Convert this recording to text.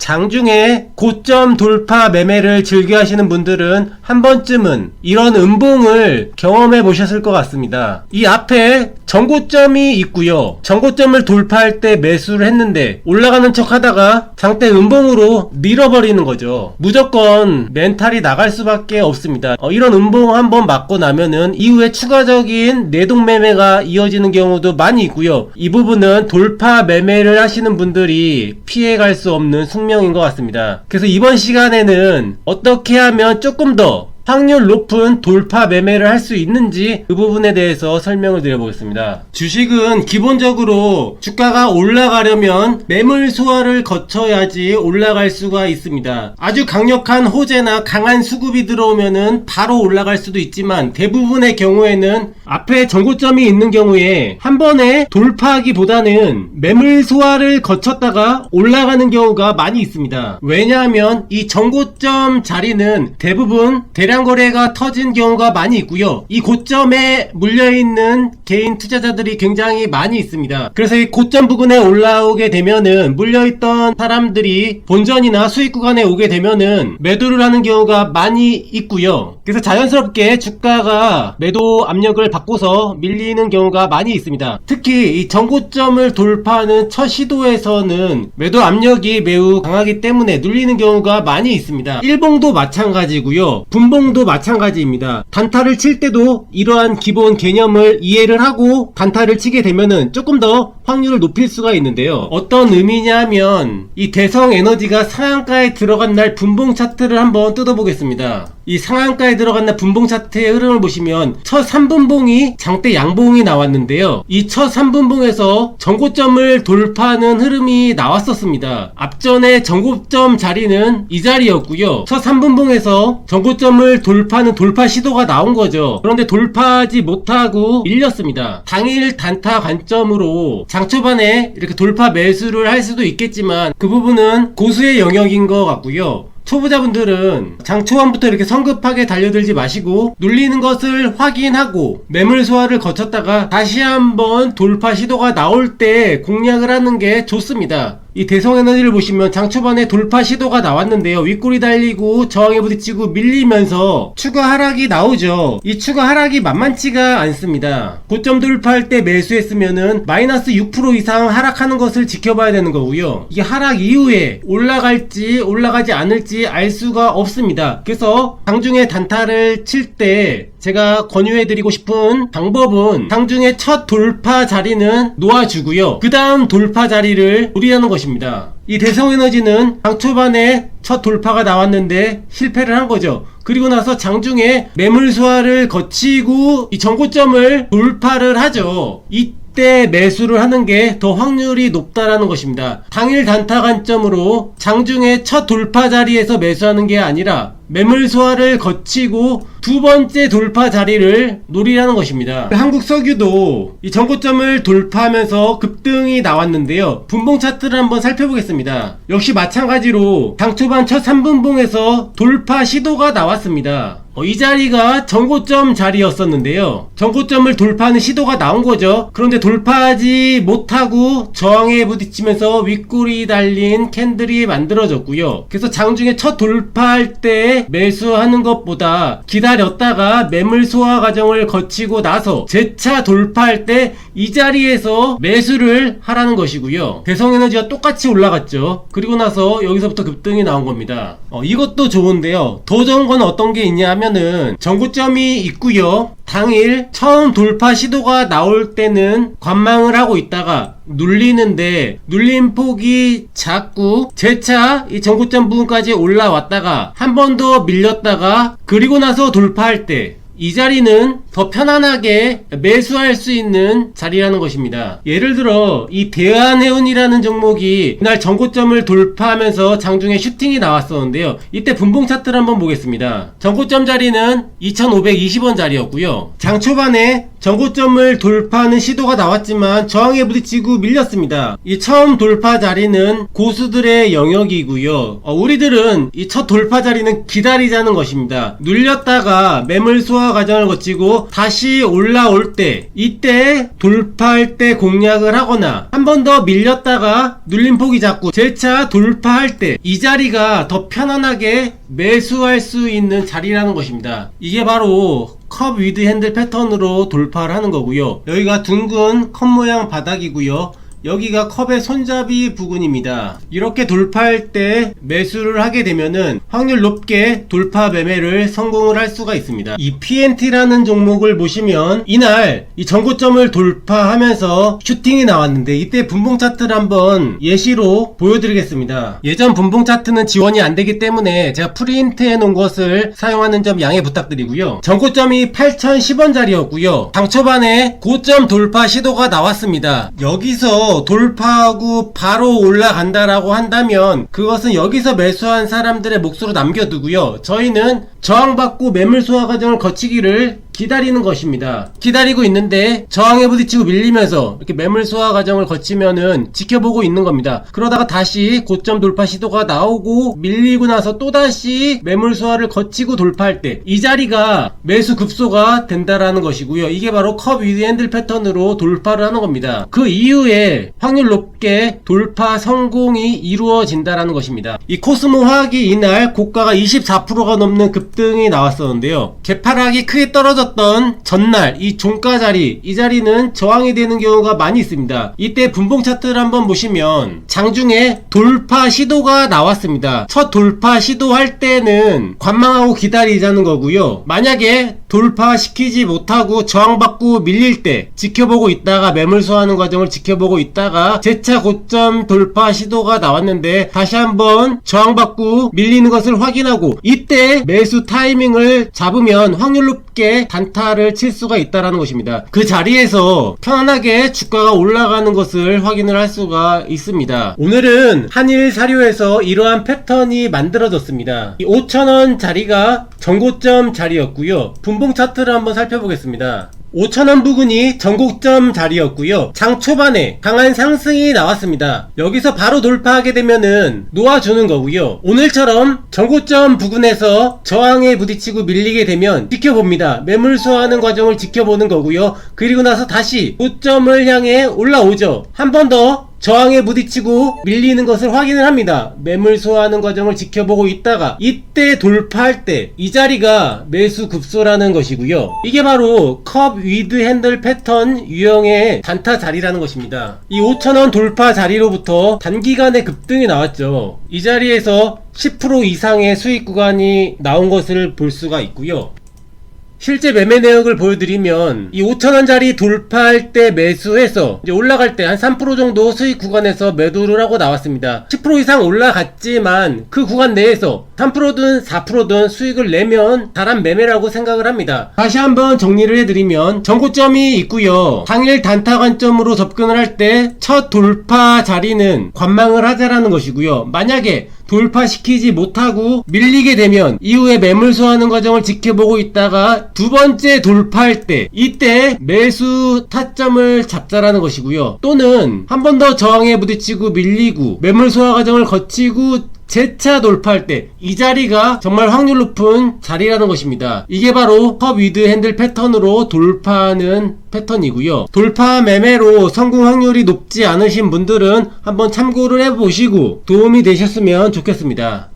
장중에 고점 돌파 매매를 즐겨 하시는 분들은 한 번쯤은 이런 음봉을 경험해 보셨을 것 같습니다. 이 앞에 전고점이 있고요. 전고점을 돌파할 때 매수를 했는데 올라가는 척 하다가 장대 음봉으로 밀어버리는 거죠. 무조건 멘탈이 나갈 수밖에 없습니다. 이런 음봉 한번 맞고 나면은 이후에 추가적인 내동 매매가 이어지는 경우도 많이 있고요. 이 부분은 돌파 매매를 하시는 분들이 피해갈 수 없는 숙명인 것 같습니다. 그래서 이번 시간에는 어떻게 하면 조금 더 확률 높은 돌파 매매를 할 수 있는지 그 부분에 대해서 설명을 드려보겠습니다. 주식은 기본적으로 주가가 올라가려면 매물 소화를 거쳐야지 올라갈 수가 있습니다. 아주 강력한 호재나 강한 수급이 들어오면은 바로 올라갈 수도 있지만 대부분의 경우에는 앞에 전고점이 있는 경우에 한 번에 돌파하기보다는 매물 소화를 거쳤다가 올라가는 경우가 많이 있습니다. 왜냐하면 이 전고점 자리는 대부분 대량 거래가 터진 경우가 많이 있고요. 이 고점에 물려있는 개인 투자자들이 굉장히 많이 있습니다. 그래서 이 고점 부근에 올라오게 되면은 물려있던 사람들이 본전이나 수익 구간에 오게 되면은 매도를 하는 경우가 많이 있고요. 그래서 자연스럽게 주가가 매도 압력을 받고서 밀리는 경우가 많이 있습니다. 특히 이 전고점을 돌파하는 첫 시도에서는 매도 압력이 매우 강하기 때문에 눌리는 경우가 많이 있습니다. 일봉도 마찬가지고요. 분봉도 마찬가지입니다. 단타를 칠 때도 이러한 기본 개념을 이해를 하고 단타를 치게 되면은 조금 더 확률을 높일 수가 있는데요. 어떤 의미냐면 이 대성에너지가 상한가에 들어간 날 분봉 차트를 한번 뜯어보겠습니다. 이 상한가에 들어간 날 분봉 차트의 흐름을 보시면 첫 3분봉이 장대 양봉이 나왔는데요. 이 첫 3분봉에서 전고점을 돌파하는 흐름이 나왔었습니다. 앞전에 전고점 자리는 이 자리였고요. 첫 3분봉에서 전고점을 돌파하는 돌파 시도가 나온 거죠. 그런데 돌파하지 못하고 밀렸습니다. 당일 단타 관점으로 장 초반에 이렇게 돌파 매수를 할 수도 있겠지만 그 부분은 고수의 영역인 것 같고요. 초보자분들은 장 초반부터 이렇게 성급하게 달려들지 마시고 눌리는 것을 확인하고 매물 소화를 거쳤다가 다시 한번 돌파 시도가 나올 때 공략을 하는 게 좋습니다. 이 대성에너지를 보시면 장 초반에 돌파 시도가 나왔는데요. 윗골이 달리고 저항에 부딪히고 밀리면서 추가 하락이 나오죠. 이 추가 하락이 만만치가 않습니다. 고점 돌파할 때 매수했으면은 마이너스 6% 이상 하락하는 것을 지켜봐야 되는 거고요. 이게 하락 이후에 올라갈지 올라가지 않을지 알 수가 없습니다. 그래서 장중에 단타를 칠 때 제가 권유해드리고 싶은 방법은 장중에 첫 돌파 자리는 놓아주고요. 그 다음 돌파 자리를 노리라는 것입니다. 이 대성에너지는 장 초반에 첫 돌파가 나왔는데 실패를 한 거죠. 그리고 나서 장중에 매물 소화를 거치고 이 전고점을 돌파를 하죠. 이때 매수를 하는 게 더 확률이 높다라는 것입니다. 당일 단타 관점으로 장중에 첫 돌파 자리에서 매수하는 게 아니라 매물 소화를 거치고 두 번째 돌파 자리를 노리라는 것입니다. 한국 석유도 이 전고점을 돌파하면서 급등이 나왔는데요. 분봉 차트를 한번 살펴보겠습니다. 역시 마찬가지로 장 초반 첫 3분봉에서 돌파 시도가 나왔습니다. 이 자리가 전고점 자리였었는데요. 전고점을 돌파하는 시도가 나온 거죠. 그런데 돌파하지 못하고 저항에 부딪히면서 윗골이 달린 캔들이 만들어졌고요. 그래서 장중에 첫 돌파할 때 매수하는 것보다 기다렸다가 매물 소화 과정을 거치고 나서 재차 돌파할 때 이 자리에서 매수를 하라는 것이고요. 대성에너지가 똑같이 올라갔죠. 그리고 나서 여기서부터 급등이 나온 겁니다. 이것도 좋은데요. 더 좋은 건 어떤 게 있냐면은 전고점이 있고요. 당일 처음 돌파 시도가 나올 때는 관망을 하고 있다가 눌리는데 눌린 폭이 작고 재차 이 전고점 부분까지 올라왔다가 한 번 더 밀렸다가 그리고 나서 돌파할 때 이 자리는 더 편안하게 매수할 수 있는 자리라는 것입니다. 예를 들어 이 대한해운이라는 종목이 그날 전고점을 돌파하면서 장중에 슈팅이 나왔었는데요. 이때 분봉 차트를 한번 보겠습니다. 전고점 자리는 2520원 자리였고요. 장 초반에 전고점을 돌파하는 시도가 나왔지만 저항에 부딪히고 밀렸습니다. 이 처음 돌파 자리는 고수들의 영역이고요. 우리들은 이 첫 돌파 자리는 기다리자는 것입니다. 눌렸다가 매물 소화 과정을 거치고 다시 올라올 때, 이때 돌파할 때 공략을 하거나 한 번 더 밀렸다가 눌림폭이 작고 재차 돌파할 때 이 자리가 더 편안하게 매수할 수 있는 자리라는 것입니다. 이게 바로 컵 위드 핸들 패턴으로 돌파를 하는 거고요. 여기가 둥근 컵 모양 바닥이고요. 여기가 컵의 손잡이 부근입니다. 이렇게 돌파할 때 매수를 하게 되면은 확률 높게 돌파 매매를 성공을 할 수가 있습니다. 이 PNT라는 종목을 보시면 이날 이 전고점을 돌파하면서 슈팅이 나왔는데 이때 분봉 차트를 한번 예시로 보여드리겠습니다. 예전 분봉 차트는 지원이 안 되기 때문에 제가 프린트 해 놓은 것을 사용하는 점 양해 부탁드리고요. 전고점이 8,010원짜리였고요. 당 초반에 고점 돌파 시도가 나왔습니다. 여기서 돌파하고 바로 올라간다라고 한다면 그것은 여기서 매수한 사람들의 몫으로 남겨두고요. 저희는 저항받고 매물 소화 과정을 거치기를 기다리는 것입니다. 기다리고 있는데 저항에 부딪히고 밀리면서 이렇게 매물 소화 과정을 거치면은 지켜보고 있는 겁니다. 그러다가 다시 고점 돌파 시도가 나오고 밀리고 나서 또다시 매물 소화를 거치고 돌파할 때 이 자리가 매수 급소가 된다라는 것이고요. 이게 바로 컵 위드 핸들 패턴으로 돌파를 하는 겁니다. 그 이후에 확률 높게 돌파 성공이 이루어진다라는 것입니다. 이 코스모 화학이 이날 고가가 24%가 넘는 급등이 나왔었는데요. 개파락이 크게 떨어졌던 전날 이 종가 자리, 이 자리는 저항이 되는 경우가 많이 있습니다. 이때 분봉 차트를 한번 보시면 장중에 돌파 시도가 나왔습니다. 첫 돌파 시도할 때는 관망하고 기다리자는 거고요. 만약에 돌파시키지 못하고 저항받고 밀릴 때 지켜보고 있다가 매물 소화하는 과정을 지켜보고 있다가 재차 고점 돌파 시도가 나왔는데 다시 한번 저항받고 밀리는 것을 확인하고 이때 매수 타이밍을 잡으면 확률 높게 단타를 칠 수가 있다는 것입니다. 그 자리에서 편안하게 주가가 올라가는 것을 확인을 할 수가 있습니다. 오늘은 한일사료에서 이러한 패턴이 만들어졌습니다. 이 5,000원 자리가 전고점 자리였고요. 분봉 차트를 한번 살펴보겠습니다. 5,000원 부근이 전고점 자리였고요. 장 초반에 강한 상승이 나왔습니다. 여기서 바로 돌파하게 되면은 놓아주는 거고요. 오늘처럼 전고점 부근에서 저항에 부딪히고 밀리게 되면 지켜봅니다. 매물 소화하는 과정을 지켜보는 거고요. 그리고 나서 다시 고점을 향해 올라오죠. 한 번 더 저항에 부딪히고 밀리는 것을 확인을 합니다. 매물 소화하는 과정을 지켜보고 있다가 이때 돌파할 때 이 자리가 매수 급소라는 것이고요. 이게 바로 컵 위드 핸들 패턴 유형의 단타 자리라는 것입니다. 이 5,000원 돌파 자리로부터 단기간에 급등이 나왔죠. 이 자리에서 10% 이상의 수익 구간이 나온 것을 볼 수가 있고요. 실제 매매 내역을 보여드리면 이 5,000원짜리 돌파할 때 매수해서 이제 올라갈 때 한 3% 정도 수익 구간에서 매도를 하고 나왔습니다. 10% 이상 올라갔지만 그 구간 내에서 3%든 4%든 수익을 내면 잘한 매매라고 생각을 합니다. 다시 한번 정리를 해드리면 전고점이 있고요. 당일 단타 관점으로 접근을 할 때 첫 돌파 자리는 관망을 하자라는 것이고요. 만약에 돌파시키지 못하고 밀리게 되면 이후에 매물 소화하는 과정을 지켜보고 있다가 두 번째 돌파할 때 이때 매수 타점을 잡자라는 것이고요. 또는 한 번 더 저항에 부딪히고 밀리고 매물 소화 과정을 거치고 재차 돌파할 때 이 자리가 정말 확률 높은 자리라는 것입니다. 이게 바로 컵 위드 핸들 패턴으로 돌파하는 패턴이고요. 돌파 매매로 성공 확률이 높지 않으신 분들은 한번 참고를 해보시고 도움이 되셨으면 좋겠습니다.